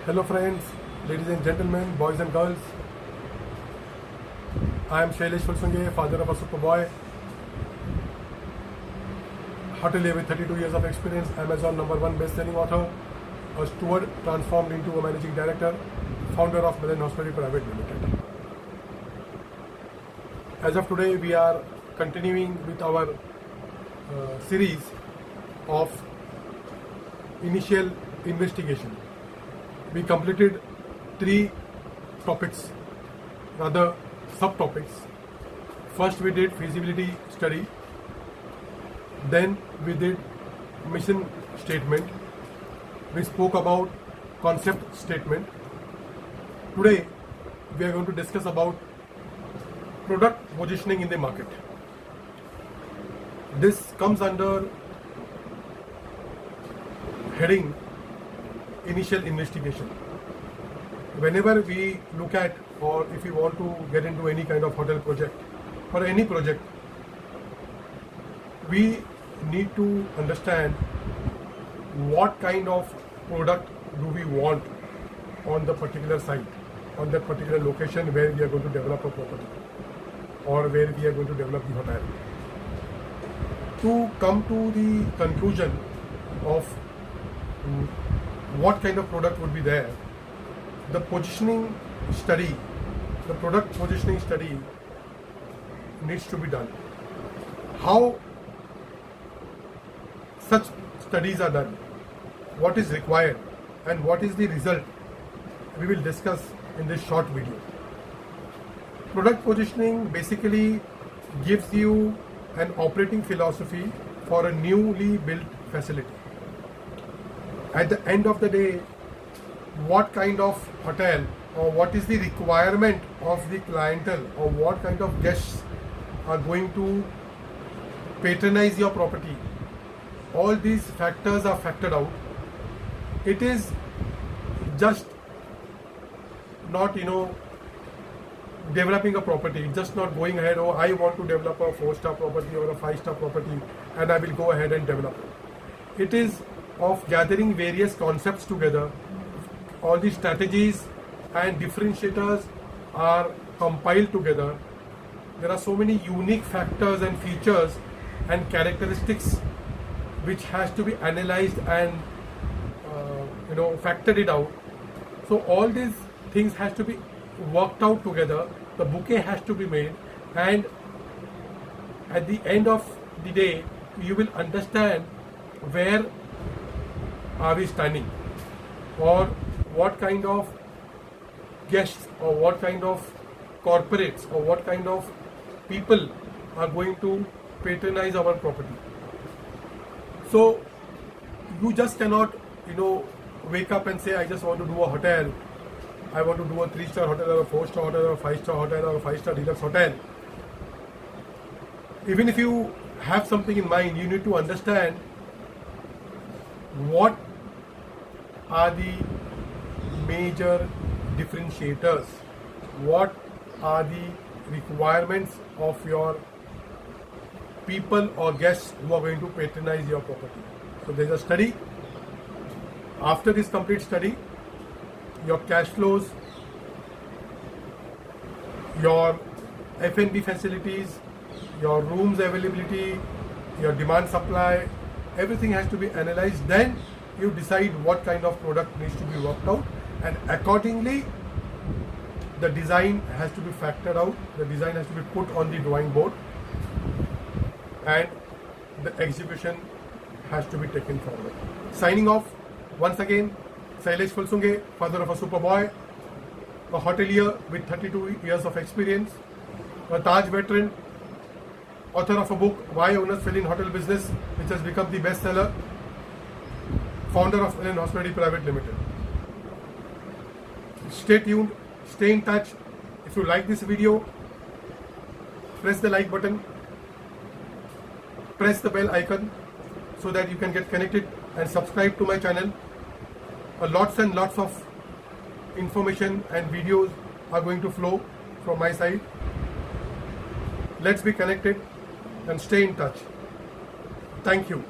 Hello friends, ladies and gentlemen, boys and girls. I am Shailesh Fulsunge, father of a superboy, hotelier with 32 years of experience, Amazon #1 best-selling author, a steward transformed into a managing director, founder of Milan Hospitality Private Limited. As of today, we are continuing with our series of initial investigation. We completed 3 topics, rather subtopics. First we did feasibility study, then we did mission statement, we spoke about concept statement. Today we are going to discuss about product positioning in the market. This comes under heading initial investigation. Whenever we look at, or if we want to get into any kind of hotel project or any project, we need to understand what kind of product do we want on the particular site, on that particular location where we are going to develop a property or where we are going to develop the hotel. To come to the conclusion of what kind of product would be there, the positioning study, the product positioning study needs to be done. How such studies are done, what is required, and what is the result, we will discuss in this short video. Product positioning basically gives you an operating philosophy for a newly built facility. At the end of the day, what kind of hotel or what is the requirement of the clientele or what kind of guests are going to patronize your property, all these factors are factored out. It is just not, developing a property, just not going ahead, oh, I want to develop a 4-star property or a 5-star property and I will go ahead and develop it. It is of gathering various concepts together. All the strategies and differentiators are compiled together. There are so many unique factors and features and characteristics which has to be analyzed and factored it out. So all these things has to be worked out together. The bouquet has to be made, and at the end of the day you will understand where are we standing, or what kind of guests or what kind of corporates or what kind of people are going to patronize our property. So you just cannot wake up and say, I just want to do a hotel, I want to do a 3-star hotel or a 4-star hotel or a 5-star hotel or a 5-star deluxe hotel. Even if you have something in mind, you need to understand what are the major differentiators, what are the requirements of your people or guests who are going to patronize your property. So there is a study. After this complete study, your cash flows, your F&B facilities, your rooms availability, your demand supply, everything has to be analyzed. Then you decide what kind of product needs to be worked out, and accordingly the design has to be factored out, the design has to be put on the drawing board, and the execution has to be taken forward. Signing off once again, Shailesh Fulsunge, father of a superboy, a hotelier with 32 years of experience, a Taj veteran, author of a book, Why Owners Fail in Hotel Business, which has become the bestseller, founder of Milan Hospitality Private Limited. Stay tuned, stay in touch. If you like this video, press the like button, press the bell icon so that you can get connected, and subscribe to my channel. Lots and lots of information and videos are going to flow from my side. Let's be connected and stay in touch. Thank you.